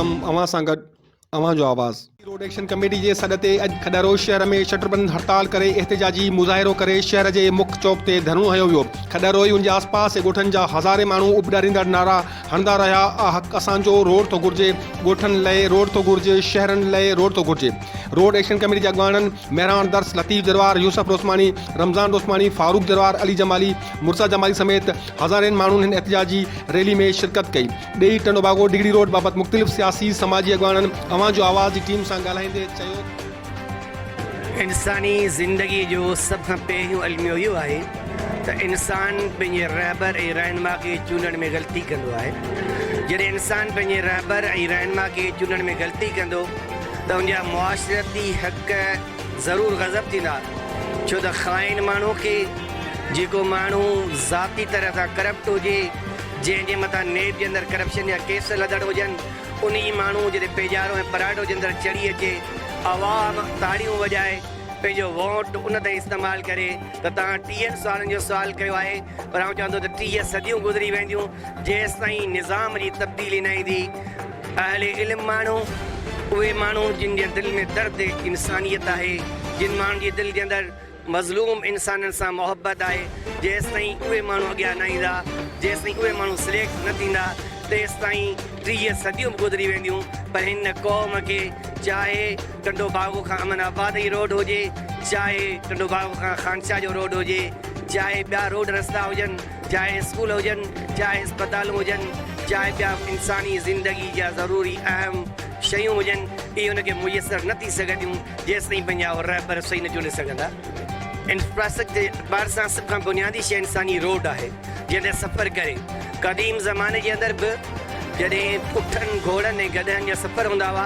सलाम अवां सां गॾु अवां जो आवाज़। रोड एक्शन कमेटी जे सॾ ते अॼु खॾेरो शहर में शटरबंद हड़ताल करे एहतजाजी मुज़ाहिरो करे शहर जे मुख्य चौक ते धरणो हयो वियो। खॾेरो ऐं उनजे आसपास ॻोठनि जा हज़ारे माण्हू उबॾारींदड़ नारा हणंदा रहिया। हक़ असांजो, रोड थो घुरिजे, ॻोठनि लाइ रोड थो घुरिजे, शहरनि लाइ रोड थो घुरिजे। रोड एक्शन कमेटी जे अॻवाननि मेहरान दर्स, लतीफ़ जरवार, यूसुफ रोस्मानी, रमज़ान रोस्मानी, फारूक जरवार, अली जमाली, मुर्सा जमाली समेत हज़ारनि माण्हुनि हिन एहतजाजी रैली में शिरकत कई। ॾेई टंडो बागो डिगरी रोड बाबति मुख़्तलिफ़ सियासी समाजी अॻवाननि अवां जो आवाज़ जी टीम सां ॻाल्हाईंदे चयो, इंसानी ज़िंदगी जो सब खां पहिरियों अलमियो इहो आहे त इंसान पंहिंजे रहबर ऐं रहनुमा खे चूंडण में ग़लती कंदो आहे। जॾहिं इंसान पंहिंजे रहबर ऐं रहनुमा खे चूंडण में ग़लती कंदो त उनजा मुआशरती हक़ ज़रूरु गज़ब थींदा। छो त ख़ाइन माण्हू खे, जेको माण्हू ज़ाती तरह सां करप्ट हुजे, जंहिंजे मथां नेब जे अंदरि करप्शन जा केस लदड़ हुजनि, उन माण्हू जॾहिं पेजारो ऐं पराठो जे अंदरि चढ़ी अचे, आवाम ताड़ियूं वॼाए पंहिंजो वोट उन ते इस्तेमालु करे त तव्हां 30 सालनि जो सुवाल कयो आहे, पर आउं चवंदो त 30 सदियूं गुज़री वेंदियूं जेसि ताईं निज़ाम जी तब्दीली न ईंदी। अहले इल्म माण्हू, उहे माण्हू जिन जे दिलि में दर्द इंसानियत आहे, जिन माण्हुनि जी दिलि जे अंदरि मज़लूम इंसाननि सां मोहबत आहे, जेसि ताईं उहे माण्हू अॻियां न ईंदा, जेसि ताईं उहे माण्हू सिलेक्ट न थींदा, तेसि ताईं 30 सदियूं गुज़री वेंदियूं। पर हिन क़ौम खे चाहे टंडो बागो खां अमनाबाद जी रोड हुजे, चाहे टंडो बागो खां खानशाह जो रोड हुजे, चाहे ॿिया रोड रस्ता हुजनि, चाहे स्कूल हुजनि, चाहे अस्पतालूं हुजनि, चाहे ॿिया इंसानी ज़िंदगी जा ज़रूरी अहम शयूं हुजनि, इहे हुनखे मुयसरु न थी सघंदियूं जेसि ताईं पंहिंजा रहबर सही न चूंडे सघंदा। इंफ्रास्ट्रक्चर जे एतबार सां सभ खां बुनियादी शइ इंसानी रोड आहे, जंहिं ते सफ़र करे। क़दीम ज़माने जे अंदरि बि जॾहिं उठनि घोड़नि ऐं गधनि जा सफ़र हूंदा हुआ,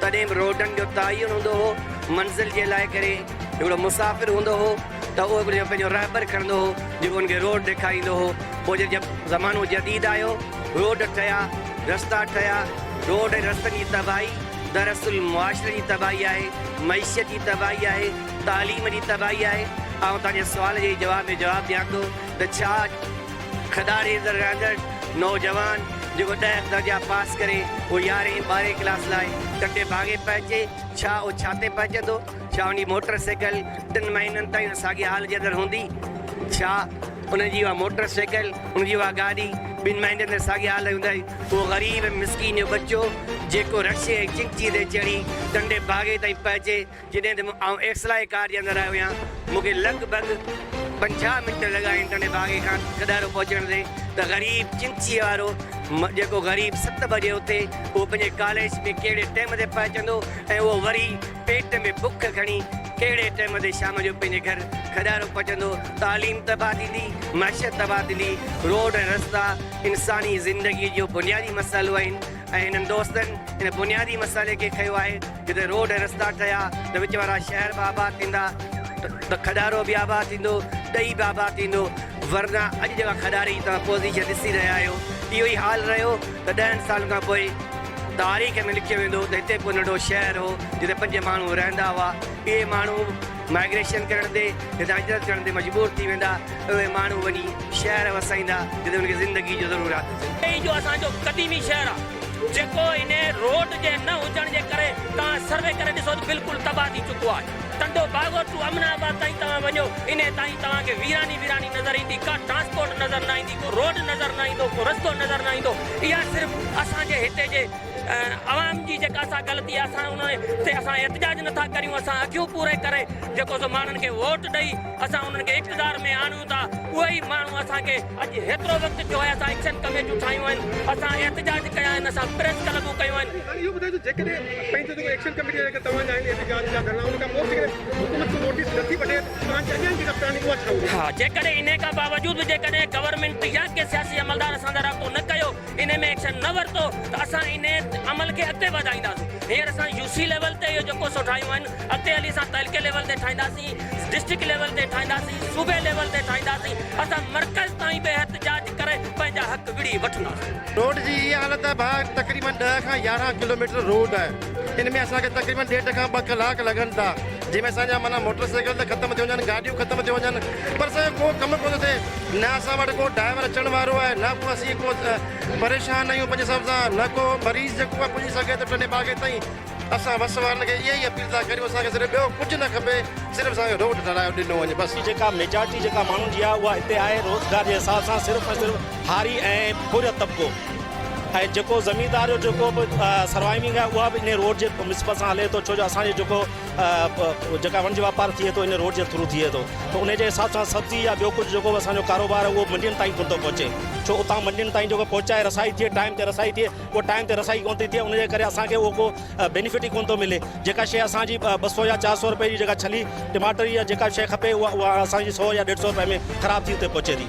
तॾहिं बि रोडनि जो तयन हूंदो हो। मंज़िल जे लाइ करे हिकिड़ो मुसाफ़िर हूंदो हो त उहो पंहिंजो रहबर खणंदो हो, जेको हुनखे रोड ॾेखारींदो हो। पोइ जब ज़मानो जदीद आयो, रोड ठहिया, रस्ता ठहिया। रोड ऐं रस्तनि जी तबाही दरअसल मुआशरे जी तबाही आहे, मईशत जी तबाही आहे, तालीम जी तबाही आहे। ऐं तव्हांजे सुवाल जे जवाब में जवाबु ॾियां थो त छा खॾारे अंदरि रहंदड़ नौजवान जेको 10 दर्जा पास करे उहो 11 12 क्लास लाइ टंडे बागे पहुचे, छा उहो छाते पहुचंदो? छा उनजी मोटरसाइकिल 3 महीननि ताईं साॻे हाल जे अंदरि हूंदी? छा उनजी उहा मोटरसाइकिल, उनजी उहा गाॾी 2 महीने अंदरि साॻे हाल हूंदी? उहो ग़रीब मिसकीन जो बच्चो जेको रक्शे ऐं चिंची ते चढ़ी टंडे बागे ताईं पहुचे, जॾहिं त आउं एक्सलाए कार जे अंदरि आयो आहियां, मूंखे लॻभॻि 50 मिंट लॻा आहिनि टंडे बागे खां खॾेरो पहुचण ते। त ग़रीब चिंची वारो जेको ग़रीब 7 बजे उते, उहो पंहिंजे कॉलेज में कहिड़े टाइम ते पहुचंदो ऐं उहो वरी पेट में बुख खणी कहिड़े टाइम ते शाम जो पंहिंजे घर खॾेरो पहुचंदो? तालीम तबाह थींदी, मइशत तबाह थींदी। रोड ऐं रस्ता इंसानी ज़िंदगी जो बुनियादी मसाइलो आहिनि ऐं हिननि दोस्तनि हिन बुनियादी मसाइले खे खयो आहे। जिते रोड ऐं रस्ता ठहिया त विच वारा शहर बि आबाद थींदा, त खॾेरो बि आबाद थींदो, ॾही बि आबाद थींदो। वरना अॼु जेका खॾारी तव्हां पोज़ीशन ॾिसी रहिया आहियो, इहो ई हाल रहियो त 10 साल खां पोइ तारीख़ में लिखियो वेंदो त हिते को नंढो शहर हो जिते 5 माण्हू रहंदा हुआ। इहे माण्हू माइग्रेशन करण ते, हितां हिजरत करण ते मजबूर थी वेंदा। उहे माण्हू वञी शहर वसाईंदा जिते हुनखे ज़िंदगी जो ज़रूरत आहे। जो असांजो क़दीमी शहर आहे, जेको इन रोड जे न हुजण जे करे तव्हां सर्वे करे ॾिसो त बिल्कुलु तबाह थी चुको आहे। टंडो बागो टू अमनाबाद ताईं तव्हां वञो, इन ताईं तव्हांखे वीरानी वीरानी नज़र ईंदी, का ट्रांसपोर्ट नज़र न ईंदी, को रोड नज़र न ईंदो, को रस्तो नज़र न ईंदो। इहा सिर्फ़ु असांजे हिते जे आवाम जी जेका असां ग़लती आहे, असां उन ते असां एहतजाज नथा करियूं। असां अखियूं पूरे करे जेको सो माण्हुनि खे वोट ॾेई असां उन्हनि खे इक़्तिदार में आणियूं था, उहे ई माण्हू असांखे अॼु हेतिरो वक़्तु थियो आहे। असां एक्शन कमेटियूं ठाहियूं आहिनि, असां एहतजाज कया आहिनि, असां प्रेस क्लबूं कयूं आहिनि। इहो ॿुधायो जेकॾहिं पंहिंजो जेको एक्शन कमेटी जेके तव्हांजा आहिनि एहतजाज जा धरना, उन खां पोइ हुकूमत खे नोटिस नथी वठे, तव्हांखे अञा जी रफ़्तानी उहा छा हूंदी? हा, जेकॾहिं इन खां बावजूद बि जेकॾहिं गवर्नमेंट या के सियासी अमलदार असां सां राब्तो न कयो, इन में एक्शन न वरितो, त असां इन अमल खे अॻिते वधाईंदासीं। हींअर असां यूसी लेवल ते इहो जेको सो ठाहियूं आहिनि, अॻिते हली असां तहलके लेवल ते ठाहींदासीं, डिस्ट्रिक्ट लेवल ते ठाहींदासीं, सूबे लेवल ते ठाहींदासीं। असां मर्कज़ ताईं बि एहतजाज करे पंहिंजा हक़ विड़ी वठंदासीं। रोड जी इहा हालत आहे, भाउ तक़रीबन 10 खां 11 किलोमीटर रोड आहे। इन में असांखे तक़रीबन 1.5 खां 2 कलाक लॻनि था, जंहिंमें असांजा माना मोटरसाइकिल त ख़तमु थी वञनि, गाॾियूं ख़तमु थी वञनि, पर असांजो को कमु कोन थो थिए। न असां वटि को ड्राइवर अचण वारो आहे, न को असीं को परेशान आहियूं पंहिंजे हिसाब सां, न को मरीज़ जेको आहे पुॼी सघे त 2 बागे ताईं। असां बस वारनि खे इहा ई अपील था करियूं, असांखे सिर्फ़ु ॿियो कुझु न खपे, सिर्फ़ु असांखे रोड ठाराए ॾिनो वञे बसि। जेका मेजॉरिटी जेका माण्हुनि जी आहे उहा हिते आहे रोज़गार जे हिसाब सां सिर्फ़ु ऐं सिर्फ़ु हारी ऐं फुर तबिको, ऐं जेको ज़मीनदार जो जेको बि सर्वाइविंग आहे उहा बि इन रोड जे निस्बत सां हले थो, छो जो असांजो जेको जेका वणिज वापार थिए थो इन रोड जे थ्रू थिए थो, त उन जे हिसाब सां सब्जी या ॿियो कुझु जेको बि असांजो कारोबार आहे उहो मंडियुनि ताईं कोन थो पहुचे, छो उतां मंडियुनि ताईं जेको पहुचाए रसाई थिए टाइम ते रसाई थिए, उहो टाइम ते रसाई कोन थी थिए, उनजे करे असांखे उहो को बेनिफिट ई कोन थो मिले। जेका शइ असांजी 200 या 400 रुपए जी जेका छली टमाटर या जेका शइ खपे उहा असांजी 100 या 150 रुपए में ख़राब थी उते पहुचे थी।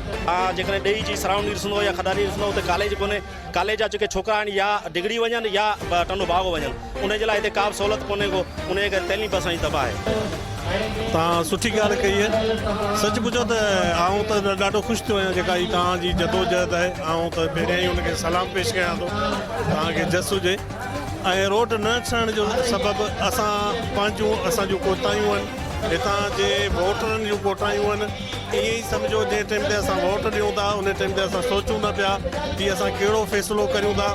जेकॾहिं ॾेई जी सराउंडिंग ॾिसंदो या खदारी ॾिसंदो उते कॉलेज कोन्हे, कॉलेज जा जेके छोकिरा आहिनि या डिग्री वञनि या टनो भाॻो वञनि, उनजे लाइ हिते का बि सहूलियत कोन्हे को, उनजे करे तइलीम असांजी तबाह आहे। तव्हां सुठी ॻाल्हि कई आहे, सच पुछो त आऊं त ॾाढो ख़ुशि थियो आहियां जेका हीअ तव्हांजी जदोजहद आहे। आऊं त पहिरियां ई हुनखे सलाम पेश कयां थो, तव्हांखे जस हुजे। ऐं रोड न ठहण जो सबबु असांजूं कोताहियूं आहिनि, हितां जे वोटरनि जूं कोताहियूं आहिनि। ईअं ई सम्झो जंहिं टाइम ते असां वोट ॾियूं था उन टाइम ते असां सोचूं न पिया कि असां कहिड़ो फ़ैसिलो करियूं था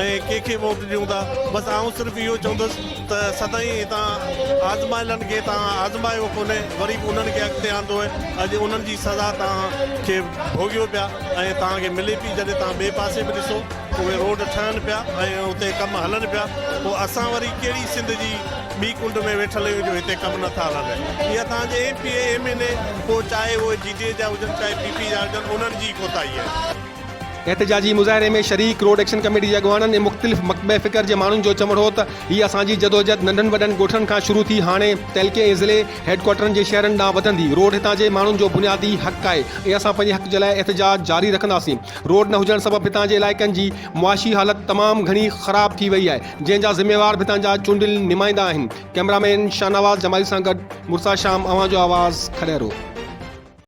ऐं कंहिंखे वोट ॾियूं था। बसि आऊं सिर्फ़ु इहो चवंदुसि त सदाईं हितां आज़माइलनि खे तव्हां आज़मायो कोन्हे, वरी बि उन्हनि खे अॻिते आंदो आहे। अॼु उन्हनि जी सज़ा तव्हांखे भोॻियो पिया ऐं तव्हांखे मिले पई। जॾहिं तव्हां ॿिए पासे बि ॾिसो उहे रोड ठहनि पिया ऐं उते कमु हलनि पिया, पोइ असां वरी कहिड़ी सिंध जी ॿी कुंड में वेठल आहियूं जो हिते कमु नथा हलनि। इहा तव्हांजे MP MLA पोइ चाहे उहे GDA जा हुजनि चाहे PP जा हुजनि, उन्हनि जी कोताही आहे। एहतजाजी मुज़ाहरे में शरीक रोड एक्शन कमेटी जे अॻवाननि ऐं मुख़्तलिफ़ मकबे फ़िक्र जे माण्हुनि जो चवणो हो त हीअ असांजी जदोजहद नंढनि वॾनि ॻोठनि खां शुरू थी हाणे तहलके ऐं ज़िले हेडक्वार्टरनि जे शहरनि ॾांहुं वधंदी। रोड हितां जे माण्हुनि जो बुनियादी हक़ आहे ऐं असां पंहिंजे हक़ जे लाइ एहतजाज जारी रखंदासीं। रोड न हुजण सबबु हितां जे इलाइक़नि जी मुआशी हालत तमामु घणी ख़राब थी वई आहे, जंहिंजा ज़िम्मेवार हितां जा चूंडियल नुमाइंदा आहिनि। कैमरामैन शाहनवाज़ जमाली सां गॾु मुर्सा शाम, अवां जो आवाज़, खडेरो।